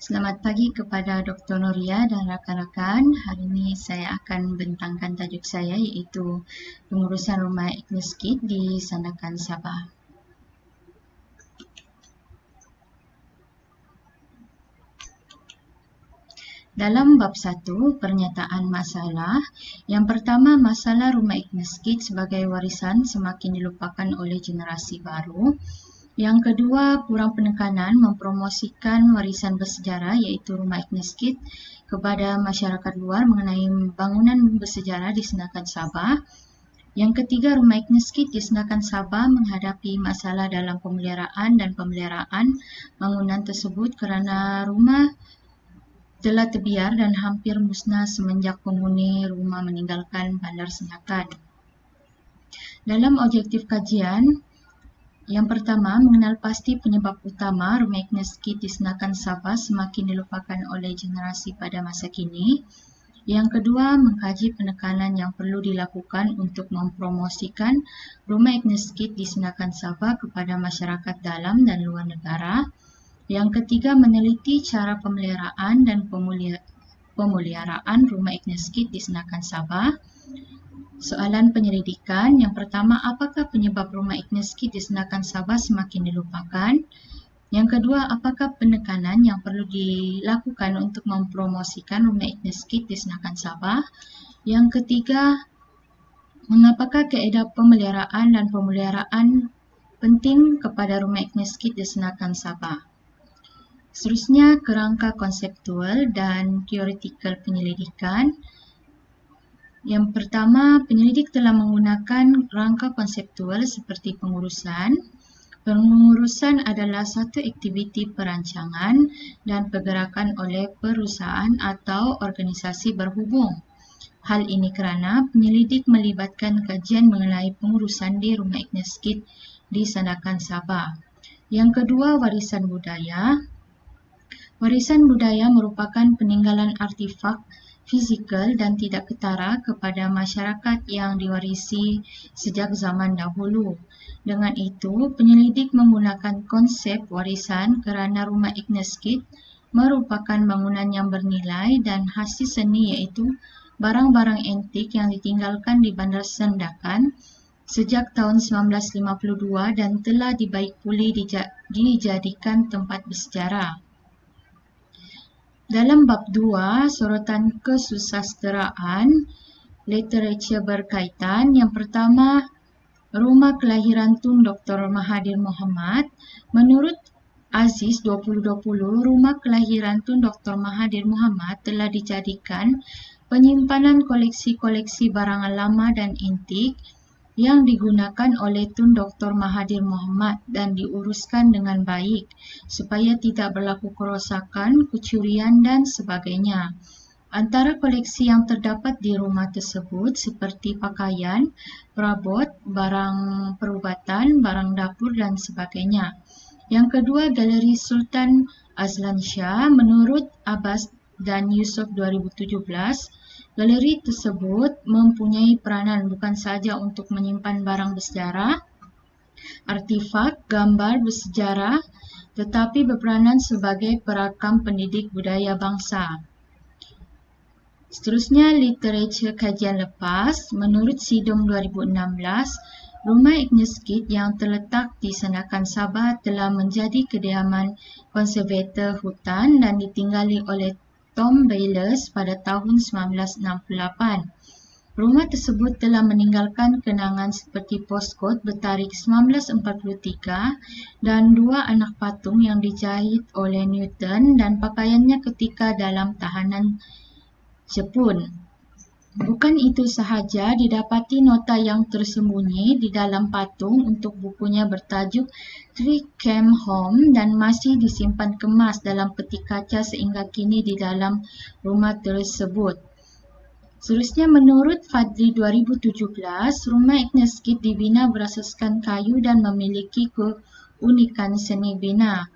Selamat pagi kepada Dr. Noria dan rakan-rakan. Hari ini saya akan bentangkan tajuk saya iaitu pengurusan rumah Agnes Kid di Sandakan Sabah. Dalam bab 1, pernyataan masalah. Yang pertama, masalah rumah Agnes Kid sebagai warisan semakin dilupakan oleh generasi baru. Yang kedua, kurang penekanan mempromosikan warisan bersejarah iaitu rumah Agnes Kid kepada masyarakat luar mengenai bangunan bersejarah di Sandakan Sabah. Yang ketiga, rumah Agnes Kid di Sandakan Sabah menghadapi masalah dalam pemeliharaan dan pemeliharaan bangunan tersebut kerana rumah telah terbiar dan hampir musnah semenjak penghuni rumah meninggalkan Bandar Sandakan. Dalam objektif kajian, yang pertama, mengenal pasti penyebab utama rumah Agnes Kid di Sandakan Sabah semakin dilupakan oleh generasi pada masa kini. Yang kedua, mengkaji penekanan yang perlu dilakukan untuk mempromosikan rumah Agnes Kid di Sandakan Sabah kepada masyarakat dalam dan luar negara. Yang ketiga, meneliti cara pemeliharaan dan pemeliharaan rumah Agnes Kid di Sandakan Sabah. Soalan penyelidikan. Yang pertama, apakah penyebab rumah Agnes Kid di Sandakan Sabah semakin dilupakan? Yang kedua, apakah penekanan yang perlu dilakukan untuk mempromosikan rumah Agnes Kid di Sandakan Sabah? Yang ketiga, mengapakah kaedah pemeliharaan dan pemeliharaan penting kepada rumah Agnes Kid di Sandakan Sabah? Seterusnya, kerangka konseptual dan teoretikal penyelidikan. Yang pertama, penyelidik telah menggunakan rangka konseptual seperti pengurusan. Pengurusan adalah satu aktiviti perancangan dan pergerakan oleh perusahaan atau organisasi berhubung. Hal ini kerana penyelidik melibatkan kajian mengenai pengurusan di rumah Agnes Kid di Sandakan Sabah. Yang kedua, warisan budaya. Warisan budaya merupakan peninggalan artifak fizikal dan tidak ketara kepada masyarakat yang diwarisi sejak zaman dahulu. Dengan itu, penyelidik menggunakan konsep warisan kerana rumah Agnes Kid merupakan bangunan yang bernilai dan hasil seni iaitu barang-barang antik yang ditinggalkan di Bandar Sandakan sejak tahun 1952 dan telah dibaik pulih dijadikan tempat bersejarah. Dalam bab 2, sorotan kesusasteraan, literatur berkaitan. Yang pertama, rumah kelahiran Tun Dr. Mahathir Mohamad. Menurut Aziz 2020, rumah kelahiran Tun Dr. Mahathir Mohamad telah dijadikan penyimpanan koleksi-koleksi barang lama dan antik yang digunakan oleh Tun Dr. Mahathir Mohamad dan diuruskan dengan baik supaya tidak berlaku kerosakan, kecurian dan sebagainya. Antara koleksi yang terdapat di rumah tersebut seperti pakaian, perabot, barang perubatan, barang dapur dan sebagainya. Yang kedua, Galeri Sultan Azlan Shah. Menurut Abbas dan Yusof 2017, galeri tersebut mempunyai peranan bukan sahaja untuk menyimpan barang bersejarah, artifak, gambar bersejarah, tetapi berperanan sebagai perakam pendidik budaya bangsa. Seterusnya, literatur kajian lepas. Menurut Sidong 2016, rumah Agnes Kid yang terletak di Sandakan Sabah telah menjadi kediaman konservator hutan dan ditinggali oleh Tom Bayles pada tahun 1968. Rumah tersebut telah meninggalkan kenangan seperti poskod bertarikh 1943 dan 2 anak patung yang dijahit oleh Newton dan pakaiannya ketika dalam tahanan Jepun. Bukan itu sahaja, didapati nota yang tersembunyi di dalam patung untuk bukunya bertajuk Three Cam Home dan masih disimpan kemas dalam peti kaca sehingga kini di dalam rumah tersebut. Seterusnya, menurut Fadli 2017, rumah Agnes Kid dibina berasaskan kayu dan memiliki keunikan seni bina.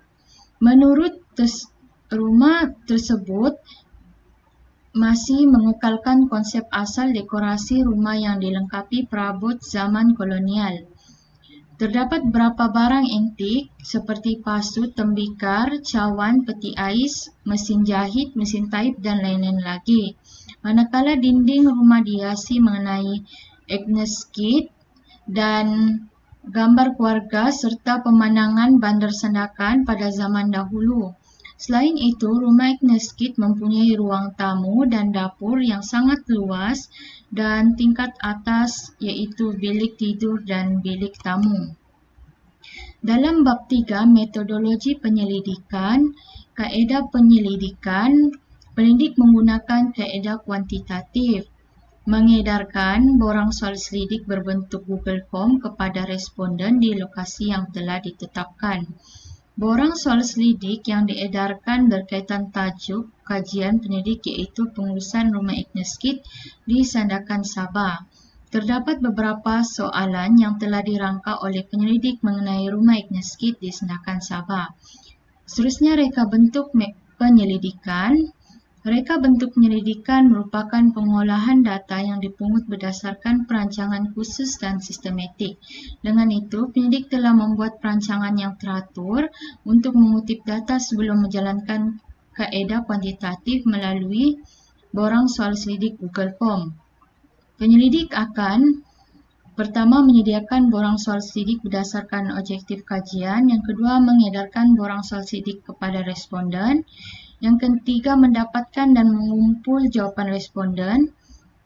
Menurut rumah tersebut masih mengekalkan konsep asal dekorasi rumah yang dilengkapi perabot zaman kolonial. Terdapat beberapa barang antik seperti pasut, tembikar, cawan, peti ais, mesin jahit, mesin taip dan lain-lain lagi. Manakala dinding rumah dihiasi mengenai Agnes Kit dan gambar keluarga serta pemandangan bandar Sandakan pada zaman dahulu. Selain itu, rumah Agnes Kit mempunyai ruang tamu dan dapur yang sangat luas dan tingkat atas iaitu bilik tidur dan bilik tamu. Dalam bab 3 metodologi penyelidikan, kaedah penyelidikan, penyidik menggunakan kaedah kuantitatif, mengedarkan borang soal selidik berbentuk Google Form kepada responden di lokasi yang telah ditetapkan. Borang soal selidik yang diedarkan berkaitan tajuk kajian penyidik iaitu pengurusan rumah Agnes Kit di Sandakan Sabah. Terdapat beberapa soalan yang telah dirangka oleh penyelidik mengenai rumah Agnes Kit di Sandakan Sabah. Seterusnya, reka bentuk penyelidikan. Reka bentuk penyelidikan merupakan pengolahan data yang dipungut berdasarkan perancangan khusus dan sistematik. Dengan itu, penyidik telah membuat perancangan yang teratur untuk mengutip data sebelum menjalankan kaedah kuantitatif melalui borang soal selidik Google Form. Penyelidik akan pertama menyediakan borang soal selidik berdasarkan objektif kajian, yang kedua mengedarkan borang soal selidik kepada responden, yang ketiga mendapatkan dan mengumpul jawapan responden,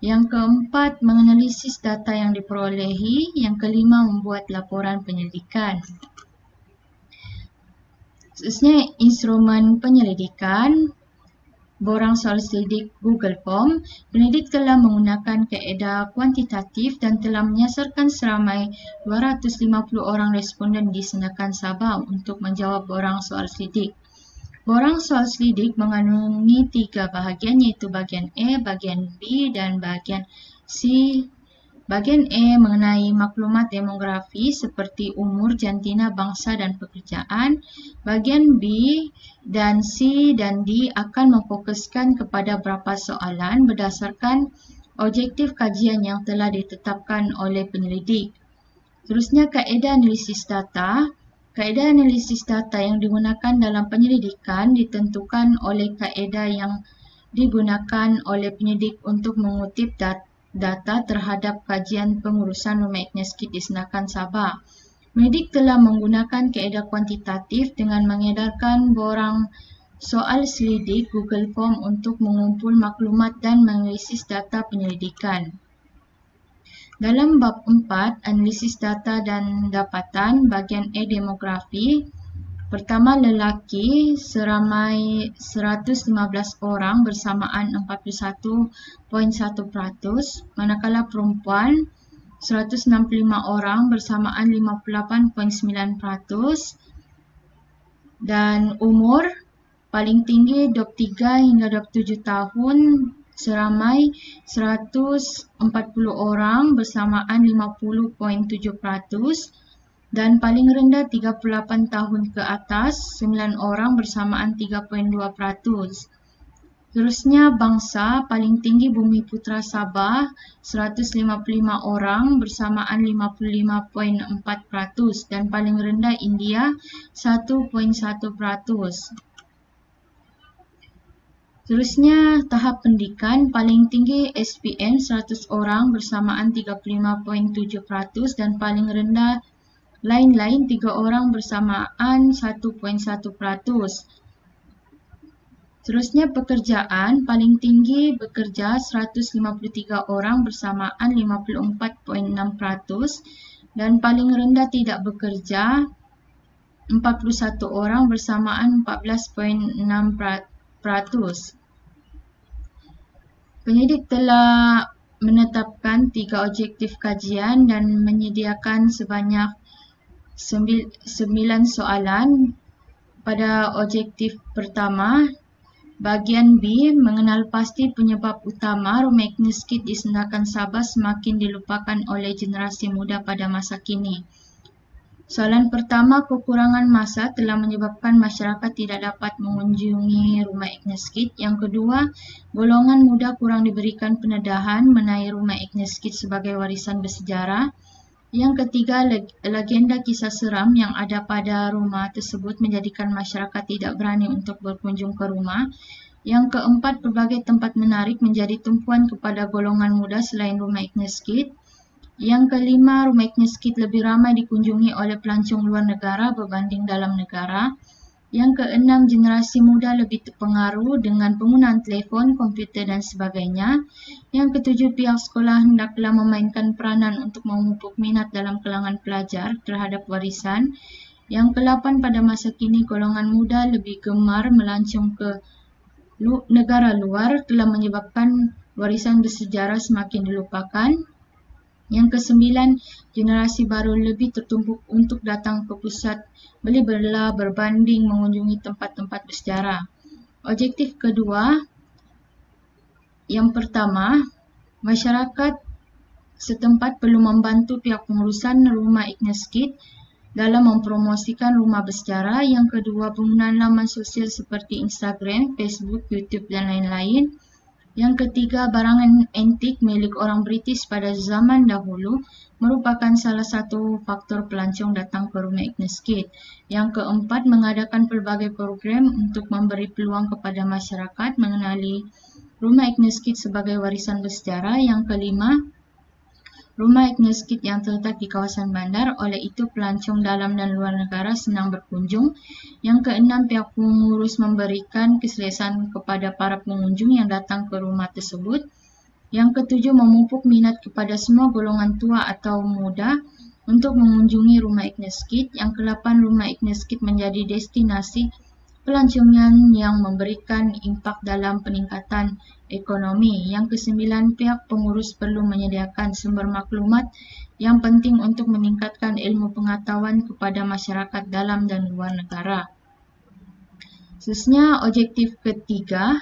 yang keempat menganalisis data yang diperolehi, yang kelima membuat laporan penyelidikan. Seterusnya, instrumen penyelidikan. Borang soal selidik Google Form, penyidik telah menggunakan kaedah kuantitatif dan telah menyasarkan seramai 250 orang responden di Sandakan Sabah untuk menjawab borang soal selidik. Borang soal selidik mengandungi 3 bahagian iaitu bahagian A, bahagian B dan bahagian C. Bahagian A mengenai maklumat demografi seperti umur, jantina, bangsa dan pekerjaan. Bahagian B dan C dan D akan memfokuskan kepada beberapa soalan berdasarkan objektif kajian yang telah ditetapkan oleh penyelidik. Terusnya, kaedah analisis data. Kaedah analisis data yang digunakan dalam penyelidikan ditentukan oleh kaedah yang digunakan oleh penyidik untuk mengutip data terhadap kajian pengurusan rumah Agnes Kit di Sandakan Sabah. Penyidik telah menggunakan kaedah kuantitatif dengan mengedarkan borang soal selidik Google Form untuk mengumpul maklumat dan menganalisis data penyelidikan. Dalam bab 4, analisis data dan dapatan, bahagian A demografi. Pertama, lelaki seramai 115 orang bersamaan 41.1%, manakala perempuan 165 orang bersamaan 58.9%, dan umur paling tinggi 23 hingga 27 tahun seramai 140 orang bersamaan 50.7%, dan paling rendah 38 tahun ke atas 9 orang bersamaan 3.2%. Terusnya, bangsa paling tinggi Bumiputra Sabah 155 orang bersamaan 55.4%, dan paling rendah India 1.1%. Terusnya, tahap pendidikan paling tinggi SPM 100 orang bersamaan 35.7%, dan paling rendah lain-lain 3 orang bersamaan 1.1%. Terusnya, pekerjaan paling tinggi bekerja 153 orang bersamaan 54.6%, dan paling rendah tidak bekerja 41 orang bersamaan 14.6%. Penyidik telah menetapkan 3 objektif kajian dan menyediakan sebanyak 9 soalan. Pada objektif pertama, bahagian B, mengenal pasti penyebab utama rumah Agnes Kit di Sandakan Sabah semakin dilupakan oleh generasi muda pada masa kini. Soalan pertama, kekurangan masa telah menyebabkan masyarakat tidak dapat mengunjungi rumah Agnes Kit. Yang kedua, golongan muda kurang diberikan pendedahan mengenai rumah Agnes Kit sebagai warisan bersejarah. Yang ketiga, legenda kisah seram yang ada pada rumah tersebut menjadikan masyarakat tidak berani untuk berkunjung ke rumah. Yang keempat, berbagai tempat menarik menjadi tumpuan kepada golongan muda selain rumah Agnes Kid. Yang kelima, rumah Agnes Kid lebih ramai dikunjungi oleh pelancong luar negara berbanding dalam negara. Yang keenam, generasi muda lebih terpengaruh dengan penggunaan telefon, komputer dan sebagainya. Yang ketujuh, pihak sekolah hendaklah memainkan peranan untuk memupuk minat dalam kalangan pelajar terhadap warisan. Yang ke-8, pada masa kini golongan muda lebih gemar melancong ke negara luar telah menyebabkan warisan bersejarah semakin dilupakan. Yang ke-9, generasi baru lebih tertumpuk untuk datang ke pusat beli bela berbanding mengunjungi tempat-tempat bersejarah. Objektif kedua, yang pertama, masyarakat setempat perlu membantu pihak pengurusan rumah Agnes Kid dalam mempromosikan rumah bersejarah. Yang kedua, penggunaan laman sosial seperti Instagram, Facebook, YouTube dan lain-lain. Yang ketiga, barangan antik milik orang British pada zaman dahulu merupakan salah satu faktor pelancong datang ke rumah Agnes Kid. Yang keempat, mengadakan pelbagai program untuk memberi peluang kepada masyarakat mengenali rumah Agnes Kid sebagai warisan bersejarah. Yang kelima, rumah Agnes Kid yang terletak di kawasan bandar, oleh itu pelancong dalam dan luar negara senang berkunjung. Yang keenam, pihak pengurus memberikan keselesaan kepada para pengunjung yang datang ke rumah tersebut. Yang ketujuh, memupuk minat kepada semua golongan tua atau muda untuk mengunjungi rumah Agnes Kid. Yang ke-8, rumah Agnes Kid menjadi destinasi pelancongan yang memberikan impak dalam peningkatan ekonomi. Yang ke-9, pihak pengurus perlu menyediakan sumber maklumat yang penting untuk meningkatkan ilmu pengetahuan kepada masyarakat dalam dan luar negara. Seterusnya, objektif ketiga.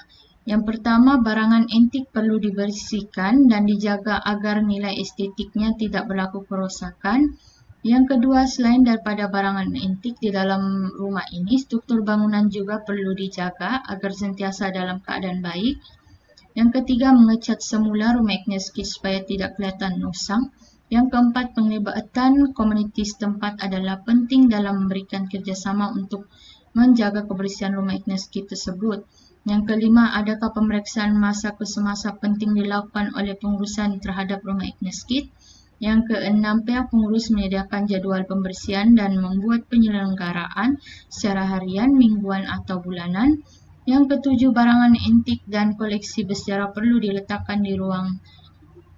Yang pertama, barangan antik perlu dibersihkan dan dijaga agar nilai estetiknya tidak berlaku kerosakan. Yang kedua, selain daripada barangan antik di dalam rumah ini, struktur bangunan juga perlu dijaga agar sentiasa dalam keadaan baik. Yang ketiga, mengecat semula rumah Agnes Kid supaya tidak kelihatan usang. Yang keempat, penglibatan komuniti setempat adalah penting dalam memberikan kerjasama untuk menjaga kebersihan rumah Agnes Kid tersebut. Yang kelima, adakah pemeriksaan masa ke semasa penting dilakukan oleh pengurusan terhadap rumah Agnes Kid? Yang keenam, pihak pengurus menyediakan jadual pembersihan dan membuat penyelenggaraan secara harian, mingguan atau bulanan. Yang ketujuh, barangan antik dan koleksi bersejarah perlu diletakkan di ruang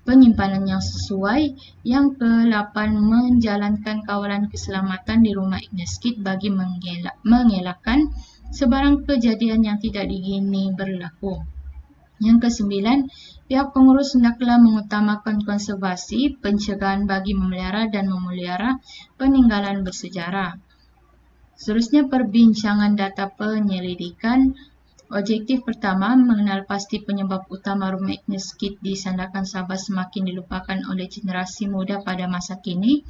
penyimpanan yang sesuai. Yang ke-8, menjalankan kawalan keselamatan di rumah Agnes Kid bagi mengelakkan sebarang kejadian yang tidak diingini berlaku. Yang ke-9, pihak pengurus hendaklah mengutamakan konservasi, pencegahan bagi memelihara dan memelihara peninggalan bersejarah. Seterusnya, perbincangan data penyelidikan. Objektif pertama, mengenal pasti penyebab utama rumah Agnes Kid di Sandakan Sabah semakin dilupakan oleh generasi muda pada masa kini.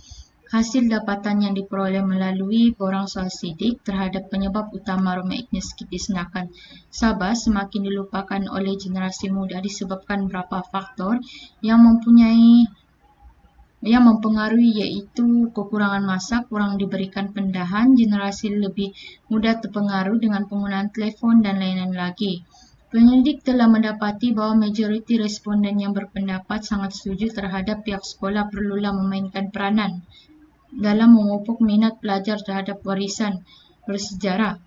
Hasil dapatan yang diperoleh melalui borang soal sidik terhadap penyebab utama rumah Agnes Kid di Sandakan Sabah semakin dilupakan oleh generasi muda disebabkan beberapa faktor yang mempengaruhi, iaitu kekurangan masa, kurang diberikan pendahan, generasi lebih mudah terpengaruh dengan penggunaan telefon dan lain-lain lagi. Penyelidik telah mendapati bahawa majoriti responden yang berpendapat sangat setuju terhadap pihak sekolah perlulah memainkan peranan dalam memupuk minat pelajar terhadap warisan bersejarah.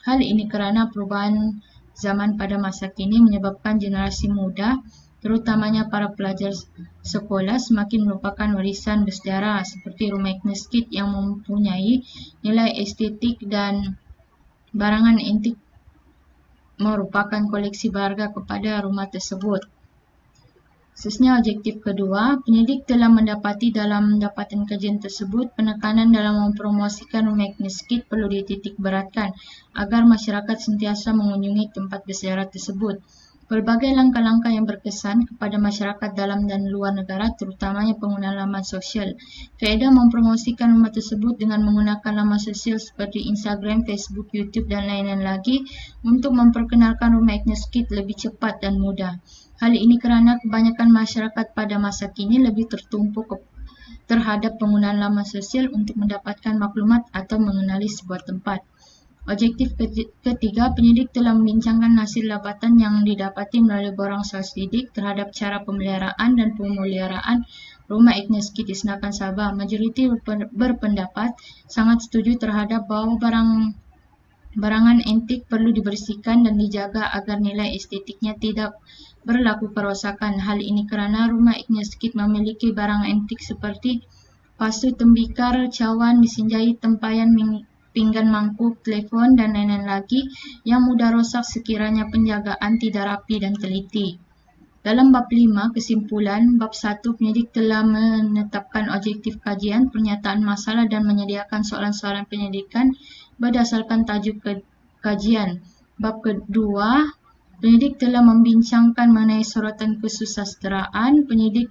Hal ini kerana perubahan zaman pada masa kini menyebabkan generasi muda, terutamanya para pelajar sekolah, semakin melupakan warisan bersejarah seperti rumah Agnes Kid yang mempunyai nilai estetik dan barangan antik merupakan koleksi berharga kepada rumah tersebut. Seterusnya, objektif kedua, penyelidik telah mendapati dalam dapatan kajian tersebut penekanan dalam mempromosikan rumah Agnes Kid perlu dititik beratkan agar masyarakat sentiasa mengunjungi tempat bersejarah tersebut. Pelbagai langkah-langkah yang berkesan kepada masyarakat dalam dan luar negara, terutamanya penggunaan laman sosial. Faedah mempromosikan rumah tersebut dengan menggunakan laman sosial seperti Instagram, Facebook, YouTube dan lain-lain lagi untuk memperkenalkan rumah Agnes Kid lebih cepat dan mudah. Hal ini kerana kebanyakan masyarakat pada masa kini lebih tertumpuk terhadap penggunaan laman sosial untuk mendapatkan maklumat atau mengenali sebuah tempat. Objektif ketiga, penyidik telah membincangkan hasil dapatan yang didapati melalui borang sidik terhadap cara pemeliharaan dan pemeliharaan rumah Agnes Kid di Senakan Sabah. Majoriti berpendapat sangat setuju terhadap bahwa barangan antik perlu dibersihkan dan dijaga agar nilai estetiknya tidak berlaku kerosakan. Hal ini kerana rumah Agnes Kid memiliki barang antik seperti pasu tembikar, cawan, mesin jahit, tempayan, pinggan mangkuk, telefon, dan lain-lain lagi yang mudah rosak sekiranya penjagaan tidak rapi dan teliti. Dalam bab 5, kesimpulan, bab 1, penyidik telah menetapkan objektif kajian, pernyataan masalah dan menyediakan soalan-soalan penyidikan berdasarkan tajuk kajian. Bab kedua, penyidik telah membincangkan mengenai sorotan kesusasteraan. Penyidik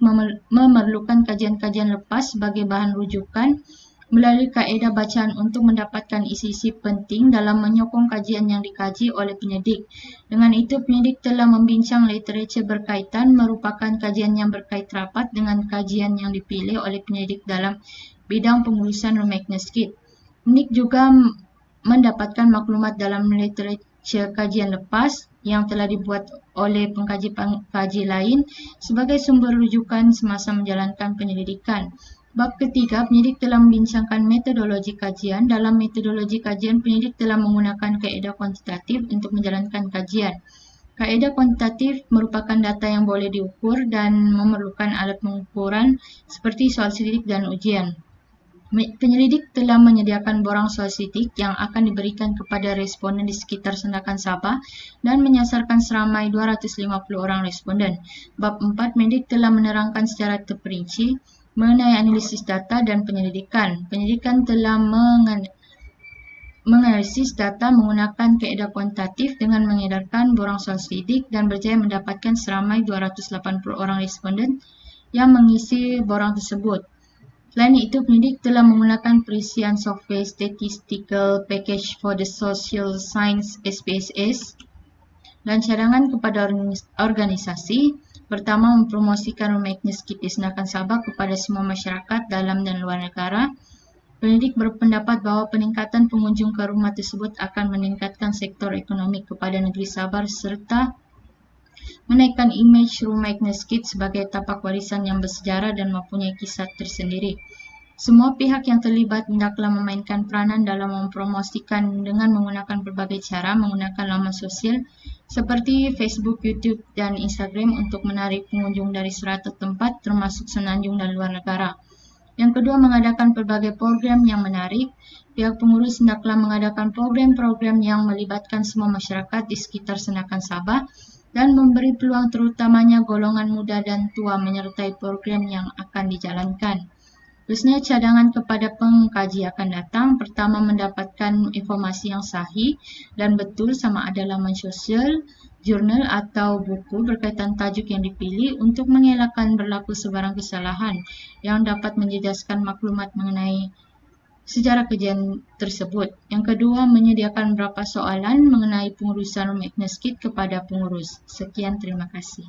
memerlukan kajian-kajian lepas sebagai bahan rujukan melalui kaedah bacaan untuk mendapatkan isi-isi penting dalam menyokong kajian yang dikaji oleh penyidik. Dengan itu, penyidik telah membincang literatur berkaitan, merupakan kajian yang berkait rapat dengan kajian yang dipilih oleh penyidik dalam bidang pengurusan rumah Agnes Kid. Penyidik juga mendapatkan maklumat dalam literatur kajian lepas yang telah dibuat oleh pengkaji lain sebagai sumber rujukan semasa menjalankan penyelidikan. Bab ketiga, penyidik telah membincangkan metodologi kajian. Dalam metodologi kajian, penyidik telah menggunakan kaedah kuantitatif untuk menjalankan kajian. Kaedah kuantitatif merupakan data yang boleh diukur dan memerlukan alat pengukuran seperti soal sidik dan ujian. Penyelidik telah menyediakan borang soal sidik yang akan diberikan kepada responden di sekitar Senakan Sabah dan menyasarkan seramai 250 orang responden. Bab 4, penyidik telah menerangkan secara terperinci mengenai analisis data dan penyelidikan. Penyelidikan telah menganalisis data menggunakan kaedah kuantitatif dengan mengedarkan borang soal sidik dan berjaya mendapatkan seramai 280 orang responden yang mengisi borang tersebut. Selain itu, penyidik telah menggunakan perisian software Statistical Package for the Social Science (SPSS) dan cadangan kepada organisasi. Pertama, mempromosikan rumah Agnes Kid di Senakan Sabah kepada semua masyarakat dalam dan luar negara. Penyidik berpendapat bahawa peningkatan pengunjung ke rumah tersebut akan meningkatkan sektor ekonomi kepada negeri Sabah serta menaikkan imej rumah Agnes Kid sebagai tapak warisan yang bersejarah dan mempunyai kisah tersendiri. Semua pihak yang terlibat hendaklah memainkan peranan dalam mempromosikan dengan menggunakan berbagai cara, menggunakan laman sosial seperti Facebook, YouTube, dan Instagram untuk menarik pengunjung dari 100 tempat termasuk Semenanjung dan luar negara. Yang kedua, mengadakan berbagai program yang menarik. Pihak pengurus hendaklah mengadakan program-program yang melibatkan semua masyarakat di sekitar Senakan Sabah dan memberi peluang terutamanya golongan muda dan tua menyertai program yang akan dijalankan. Terusnya, cadangan kepada pengkaji akan datang. Pertama, mendapatkan informasi yang sahih dan betul sama ada laman sosial, jurnal atau buku berkaitan tajuk yang dipilih untuk mengelakkan berlaku sebarang kesalahan yang dapat menjejaskan maklumat mengenai sejarah kajian tersebut. Yang kedua, menyediakan beberapa soalan mengenai pengurusan rumah Agnes Kid kepada pengurus. Sekian, terima kasih.